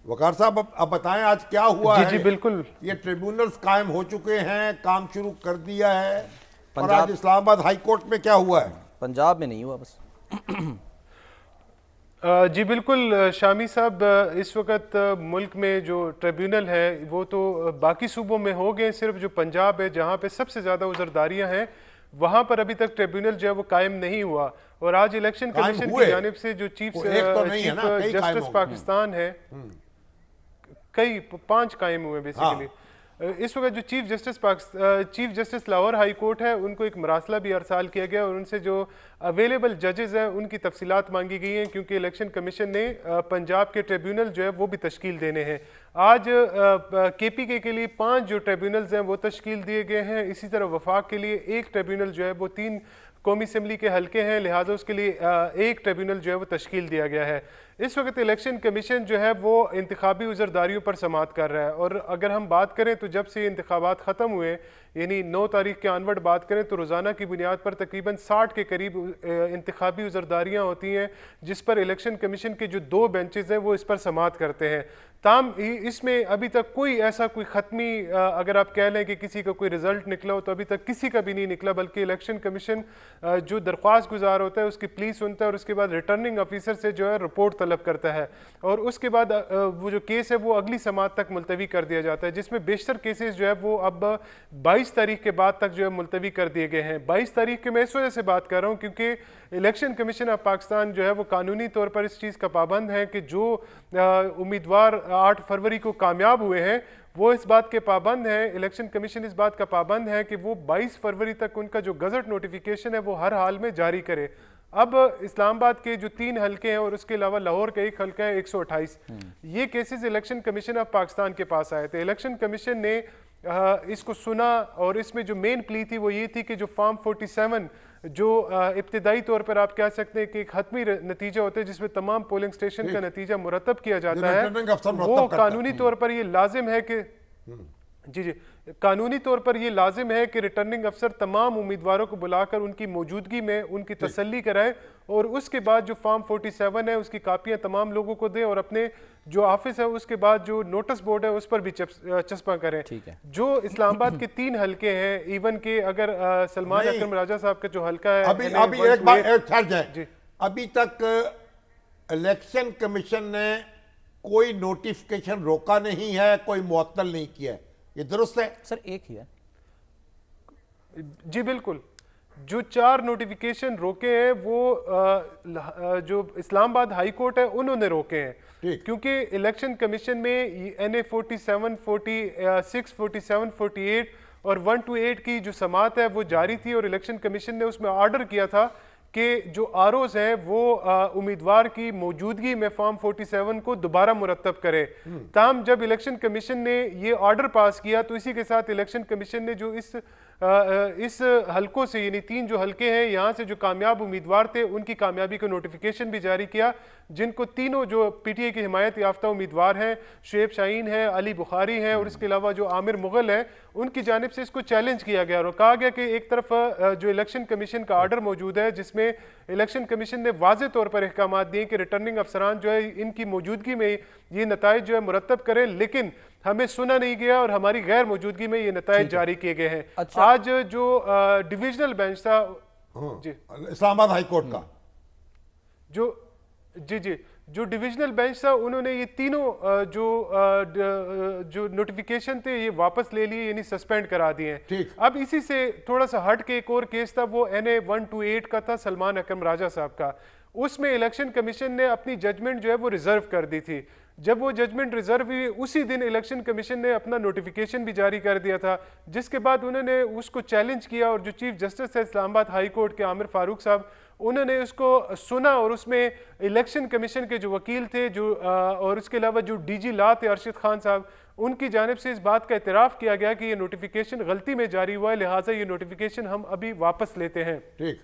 वकार साहब अब बताएं आज क्या हुआ जी है। जी बिल्कुल। ये ट्रिब्यूनल्स कायम हो चुके हैं, काम शुरू कर दिया है, और आज पंजाब इस्लामाबाद हाई कोर्ट में क्या हुआ है? पंजाब में नहीं हुआ बस। जी बिल्कुल शामी साहब, इस वक्त मुल्क में जो ट्रिब्यूनल है वो तो बाकी सूबों में हो गए, सिर्फ जो पंजाब है जहाँ पे सबसे ज़्यादा उजरदारियाँ हैं वहाँ पर अभी तक ट्रिब्यूनल जो है वो कायम नहीं हुआ। और आज इलेक्शन कायम कमीशन हुए? की जानिब से जो चीफ वो एक तो नहीं है ना, कई कायम जस्टिस हो गए। पाकिस्तान है, कई 5 कायम हुए बेसिकली। हाँ। इस वक्त जो chief justice Lahore high court है उनको एक मरासला भी अरसाल किया गया और उनसे जो अवेलेबल जजेस हैं उनकी तफसीलात मांगी गई हैं, क्योंकि इलेक्शन कमीशन ने पंजाब के ट्रिब्यूनल जो है वो भी तश्कील देने हैं। आज KPK के लिए 5 जो ट्रिब्यूनल्स हैं वो तश्कील दिए गए हैं। इसी तरह वफाक के लिए 1 ट्रिब्यूनल जो है वो 3 कौमी असम्बली के हल्के हैं, लिहाजा उसके लिए 1 ट्रिब्यूनल जो है वो तश्कील दिया गया है। इस वक्त इलेक्शन कमीशन जो है वो इंतखाबी उजरदारियों पर समात कर रहा है, और अगर हम बात करें तो जब से इंतखाबात ख़त्म हुए यानी 9 तारीख के आनवर्ड बात करें तो रोज़ाना की बुनियाद पर तकरीबन 60 के करीब इंतखाबी उजरदारियाँ होती हैं, जिस पर इलेक्शन कमीशन के जो 2 बेंचेस हैं वो इस पर समात करते हैं। ताम इसमें अभी तक कोई ऐसा कोई ख़त्मी अगर आप कह लें कि किसी का कोई रिजल्ट निकला हो तो अभी तक किसी का भी नहीं निकला, बल्कि इलेक्शन कमीशन जो दरख्वास्त गुजार होता है उसकी प्लीज सुनता है और उसके बाद रिटर्निंग ऑफिसर से जो है रिपोर्ट तलब करता है, और उसके बाद वो जो केस है वो अगली समात तक मुलतवी कर दिया जाता है, जिसमें बेशतर केसेस जो है वो अब 22 तारीख के बाद तक जो है मुलतवी कर दिए गए हैं। 22 तारीख के मैं इस वजह से बात कर रहा हूँ क्योंकि इलेक्शन कमीशन ऑफ पाकिस्तान जो है वो कानूनी तौर पर इस चीज़ का पाबंद है कि जो उम्मीदवार 8 फरवरी को कामयाब हुए हैं वो इस बात के पाबंद हैं, इलेक्शन कमीशन इस बात का पाबंद है कि वो 22 फरवरी तक उनका जो गजट नोटिफिकेशन है वो हर हाल में जारी करे। अब इस्लामाबाद के जो 3 हल्के हैं और उसके अलावा लाहौर का 1 हल्का है 128, ये cases election commission of Pakistan के पास आए थे। इलेक्शन कमीशन ने इसको सुना और इसमें जो मेन प्ली थी वो ये थी कि जो फॉर्म 47 जो इब्तिदाई तौर पर आप कह सकते हैं कि एक हतमी नतीजा होता है जिसमें तमाम पोलिंग स्टेशन का नतीजा मुरतब किया जाता है, वो कानूनी तौर पर ये लाजिम है कि जी कानूनी तौर पर ये लाजिम है कि रिटर्निंग अफसर तमाम उम्मीदवारों को बुलाकर उनकी मौजूदगी में उनकी तसल्ली कराए और उसके बाद जो फॉर्म 47 है उसकी कापियां तमाम लोगों को दें और अपने जो ऑफिस है उसके बाद जो नोटिस बोर्ड है उस पर भी चस्पा करें। जो इस्लामाबाद के 3 हल्के हैं, इवन के अगर सलमान अकरम राजा साहब का जो हल्का है अभी एक बार ठहर जाए, अभी तक इलेक्शन कमीशन ने कोई नोटिफिकेशन रोका नहीं है, कोई मुअत्तल नहीं किया है, ये दुरुस्त है? सर एक ही है जी बिल्कुल। जो 4 नोटिफिकेशन रोके हैं वो जो इस्लामाबाद हाई कोर्ट है उन्होंने रोके हैं, क्योंकि इलेक्शन कमीशन में NA 47, 46, 47, 48 और 128 की जो समात है वो जारी थी और इलेक्शन कमीशन ने उसमें ऑर्डर किया था कि जो आरओज है वो उम्मीदवार की मौजूदगी में फॉर्म 47 को दोबारा मुरतब करे। ताहम जब इलेक्शन कमीशन ने ये ऑर्डर पास किया तो इसी के साथ इलेक्शन कमीशन ने जो इस हलकों से यानी 3 जो हलके हैं यहाँ से जो कामयाब उम्मीदवार थे उनकी कामयाबी का नोटिफिकेशन भी जारी किया, जिनको तीनों जो PTI की हिमायत याफ्ता उम्मीदवार हैं, शुएब शाहीन है, अली बुखारी हैं और इसके अलावा जो आमिर मुगल है, उनकी जानिब से इसको चैलेंज किया गया और कहा गया कि एक तरफ जो इलेक्शन कमीशन का ऑर्डर मौजूद है जिसमें इलेक्शन कमीशन ने वाज़े तौर पर अहकाम दिए कि रिटर्निंग अफसरान जो है इनकी मौजूदगी में ये नताइज जो है मुरतब करें, लेकिन हमें सुना नहीं गया और हमारी गैर मौजूदगी में ये नताइज जारी किए गए हैं। अच्छा। आज जो डिविजनल बेंच था जी इस्लामाबाद हाई कोर्ट का जो डिविजनल बेंच था उन्होंने ये तीनों जो नोटिफिकेशन थे ये वापस ले लिए, यानी सस्पेंड करा दिए हैं। अब इसी से थोड़ा सा हट के एक और केस था वो NA 128 का था, सलमान अकरम राजा साहब का। उसमें इलेक्शन कमीशन ने अपनी जजमेंट जो है वो रिजर्व कर दी थी। जब वो जजमेंट रिजर्व हुई उसी दिन इलेक्शन कमीशन ने अपना नोटिफिकेशन भी जारी कर दिया था, जिसके बाद उन्होंने उसको चैलेंज किया और जो चीफ जस्टिस है इस्लामाबाद हाई कोर्ट के आमिर फारूक साहब, उन्होंने उसको सुना और उसमें इलेक्शन कमीशन के जो वकील थे जो और उसके अलावा जो DG लॉ थे अरशद खान साहब, उनकी जानिब से इस बात का इतराफ़ किया गया कि ये नोटिफिकेशन गलती में जारी हुआ है, लिहाजा ये नोटिफिकेशन हम अभी वापस लेते हैं।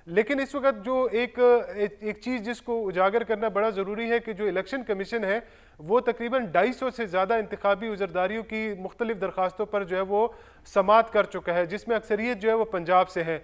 लेकिन इस वक्त जो एक चीज़ जिसको उजागर करना बड़ा ज़रूरी है कि जो इलेक्शन कमीशन है वो तकरीबन 250 से ज़्यादा इंतखाबी उजरदारियों की मुख्तलिफ दरख्वास्तों पर जो है वो समात कर चुका है, जिसमें अक्सरियत जो है वो पंजाब से है।